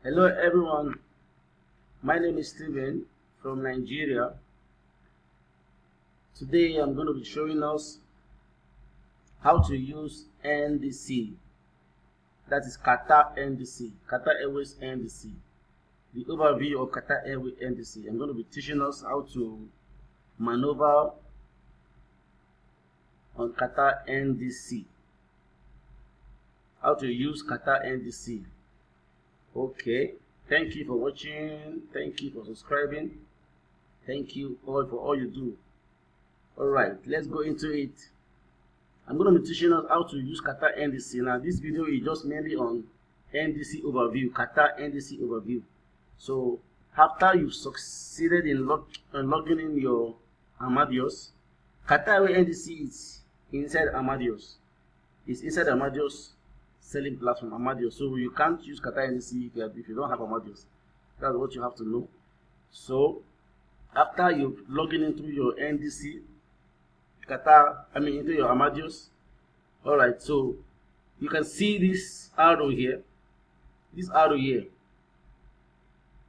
Hello everyone, my name is Steven from Nigeria. Today I'm going to be showing us how to use NDC, that is QATAR NDC, QATAR Airways NDC. The overview of QATAR Airways NDC. I'm going to be teaching us how to maneuver on QATAR NDC, how to use QATAR NDC. Okay, thank you for watching, thank you for subscribing, thank you all for all you do. Alright, let's go into it. I'm going to be teaching us how to use QATAR NDC. Now this video is just mainly on NDC overview, QATAR NDC overview. So after you've succeeded in logging in your Amadeus, QATAR NDC is inside Amadeus. It's inside Amadeus selling platform, Amadeus. So you can't use QATAR NDC if you don't have Amadeus. That's what you have to know. So after you've logged into your NDC, into your Amadeus. Alright, so you can see this arrow here. This arrow here.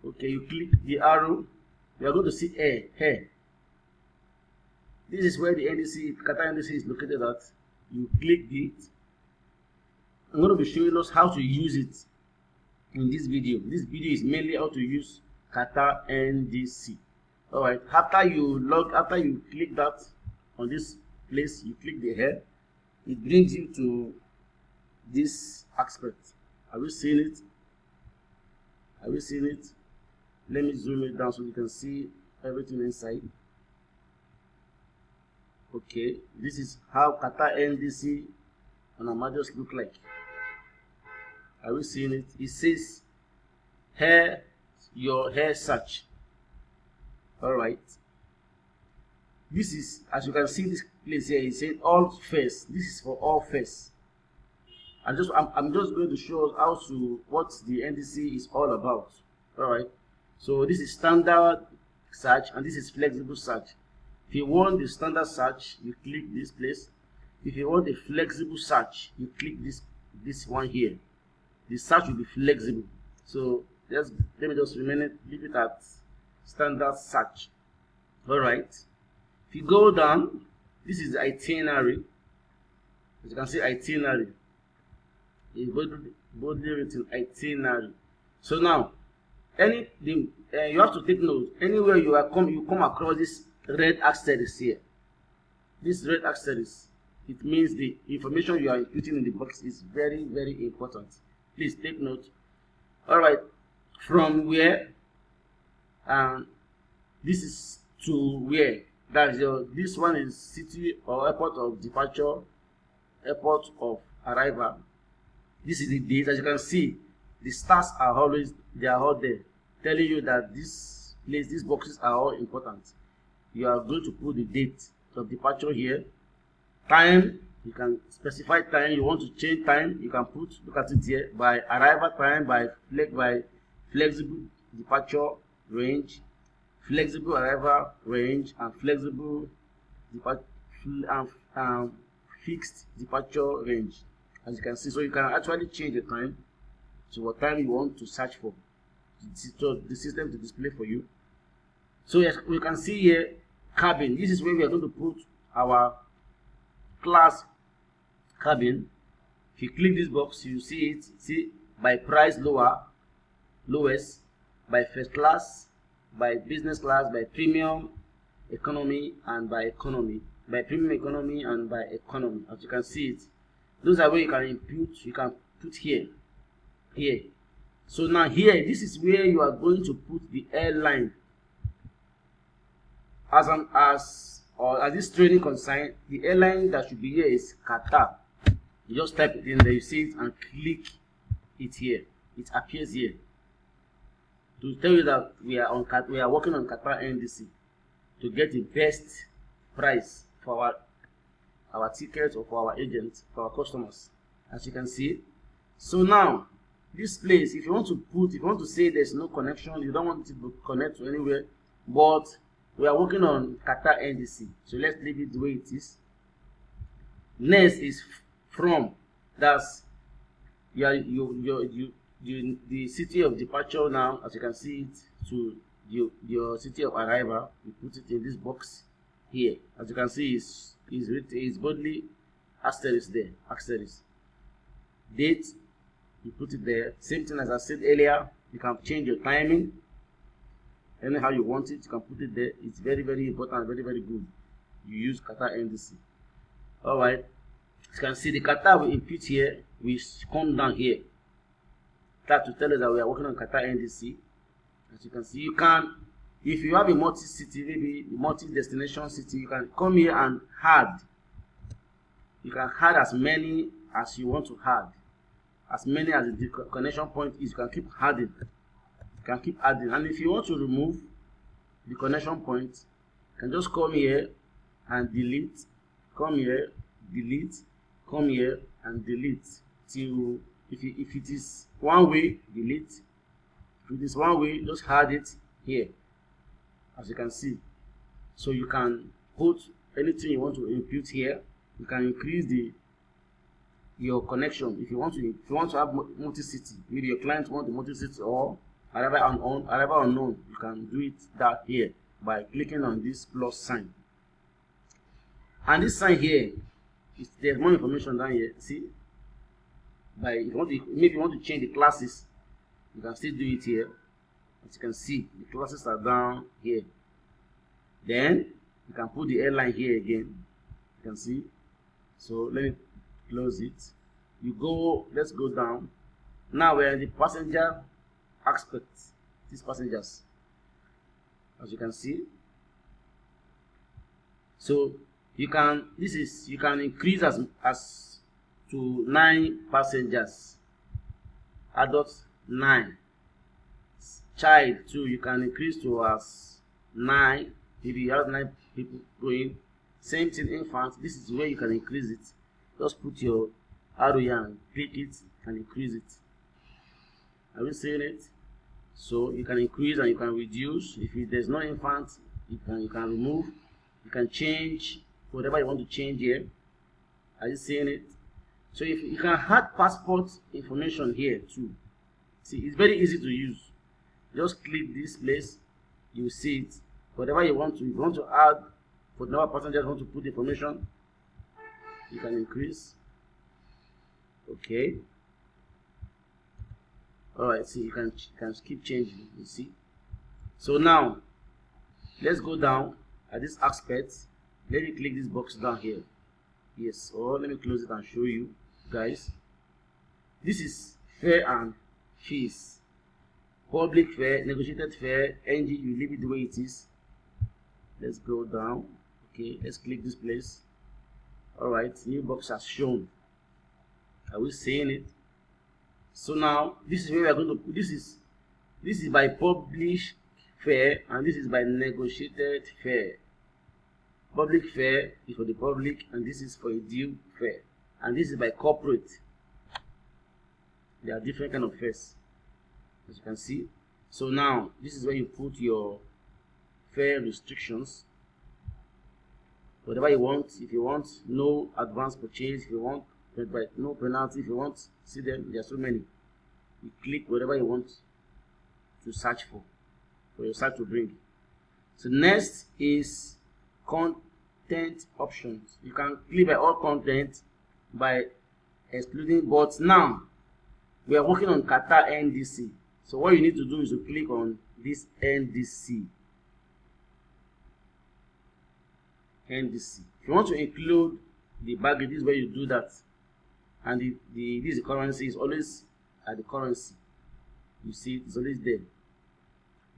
Okay, you click the arrow. You are going to see here. This is where the NDC, QATAR NDC is located at. You click it. I'm going to be showing us how to use it in this video. This video is mainly how to use QATAR NDC. Alright, after you click that on this place, you click the head, it brings you to this aspect. Are we seeing it? Are we seeing it? Let me zoom it down so you can see everything inside. Okay, this is how QATAR NDC on Amadeus look like. Are we seeing it? It says your hair search. Alright. This is, as you can see, this place here is saying all face. This is for all face. I'm just going to show us how to what the NDC is all about. Alright. So this is standard search and this is flexible search. If you want the standard search, you click this place. If you want a flexible search, you click this one here. The search will be flexible. So let me just leave it at standard search. Alright. If you go down, this is the itinerary. As you can see, itinerary. It's boldly written itinerary. So now, you have to take note. Anywhere you come across this red asterisk here. This red asterisk, it means the information you are inputting in the box is very, very important. Please take note. Alright, from where, this is to where. That's this one is city or airport of departure, airport of arrival. This is the date. As you can see, the stars are all there, telling you that this place, these boxes are all important. You are going to put the date of departure here. Time, you can specify time. You want to change time, you can look at it here, by arrival time, by flexible departure range, flexible arrival range, and flexible fixed departure range. As you can see, so you can actually change the time to what time you want to search for, the system to display for you. So yes, we can see here cabin. This is where we are going to put our class cabin. If you click this box, you see it. See, by price lowest, by first class, by business class, by premium economy, and by economy, by premium economy, and by economy. As you can see it, those are where you can input. You can put here. So now here, this is where you are going to put the airline. As this training concern, the airline that should be here is QATAR. You just type it in there, you see it, and click it here. It appears here to tell you that we are working on QATAR NDC to get the best price for our tickets or for our agents, for our customers, as you can see. So now this place, if you want to say there's no connection, you don't want it to connect to anywhere, but we are working on QATAR NDC, so let's leave it the way it is. Next is from. That's you the city of departure now, as you can see it, to your city of arrival. You put it in this box here. As you can see, is boldly asterisk there, asterisk. Date, you put it there. Same thing as I said earlier, you can change your timing anyhow you want it. You can put it there. It's very, very important, very, very good. You use QATAR NDC. All right. As you can see, the QATAR we input here, we come down here. That to tell us that we are working on QATAR NDC. As you can see, you can, if you have a multi-city, maybe multi-destination city, you can come here and add. You can add as many as you want to add. As many as the connection point is, you can keep adding. You can keep adding. And if you want to remove the connection point, you can just come here and delete. Come here, delete. Come here and delete. Till if it is one way, delete. If it is one way, just add it here, as you can see. So you can put anything you want to input here. You can increase your connection if you want to have multi-city. Maybe your client wants the multi-city or arrival unknown. You can do it that here by clicking on this plus sign. And this sign here, there's more information down here. See, if you want to, maybe you want to change the classes, you can still do it here. As you can see, the classes are down here. Then you can put the airline here again. You can see. So let me close it. Let's go down. Now we're in the passenger aspect. These passengers, as you can see. So you can increase as to 9 passengers. Adults 9. Child too, you can increase to as 9. If you have 9 people going. Same thing, infant. This is where you can increase it. Just put your arrow here and click it and increase it. Are we seeing it? So you can increase and you can reduce. If there's no infant, you can remove. You can change whatever you want to change here. Are you seeing it? So if you can add passport information here too. See, it's very easy to use. Just click this place, you will see it. Whatever you want to, if you want to add, for the number of passengers want to put information, you can increase. Okay. Alright, see, you can keep changing, you see. So now let's go down at this aspect. Let me click this box down here. Yes, or let me close it and show you guys. This is fare and fees. Public fare, negotiated fare, NG, you leave it the way it is. Let's go down. Okay, let's click this place. Alright, new box has shown. Are we seeing it? So now this is where we are going to put. This is by published fare and this is by negotiated fare. Public fare is for the public and this is for a due fare. And this is by corporate. There are different kind of fares, as you can see. So now this is where you put your fare restrictions. Whatever you want. If you want no advance purchase, if you want no penalty, if you want, see them, there are so many. You click whatever you want to search for your site to bring. So next is content options. You can click by all content by excluding, but now we are working on QATAR NDC. So what you need to do is to click on this NDC. If you want to include the baggage, this is where you do that. And this currency is always at the currency. You see, it's always there.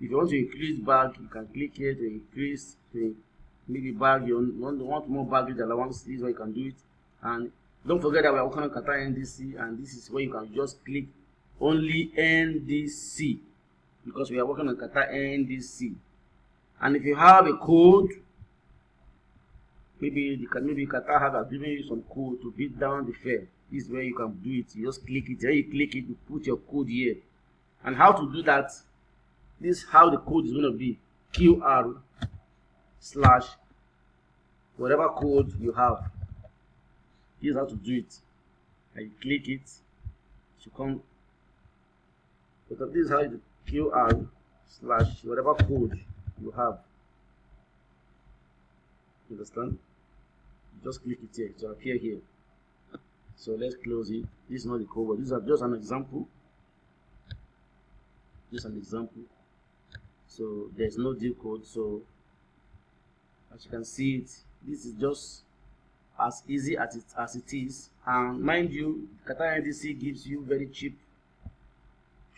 If you want to increase bag, you can click here to increase, to maybe bag. You want more baggage allowance. This is where you can do it. And don't forget that we are working on QATAR NDC, and this is where you can just click only NDC because we are working on QATAR NDC. And if you have a code, maybe QATAR have given you some code to beat down the fare. This is where you can do it. You just click it. Then you click it, you put your code here. And how to do that? This is how the code is going to be. QR/ whatever code you have. Here's how to do it. And you click it. You come But this is how the QR slash whatever code you have. Understand? Just click it here to appear here. So let's close it. This is not the code, but this is just an example. Just an example. So there's no deal code. So as you can see it, this is just as easy as it is. And mind you, Qatar NDC gives you very cheap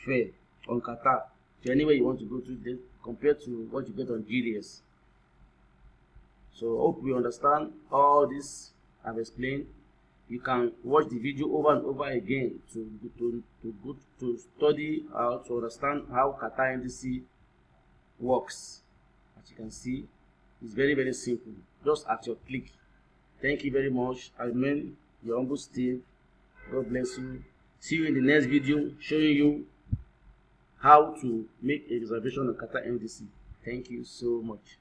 fare on Qatar to anywhere you want to go to compared to what you get on GDS. So hope you understand all this I've explained. You can watch the video over and over again to study how to understand how Qatar NDC works. As you can see, it's very, very simple, just at your click. Thank you very much. I remain your humble Steve. God bless you. See you in the next video showing you how to make a reservation on Qatar NDC. Thank you so much.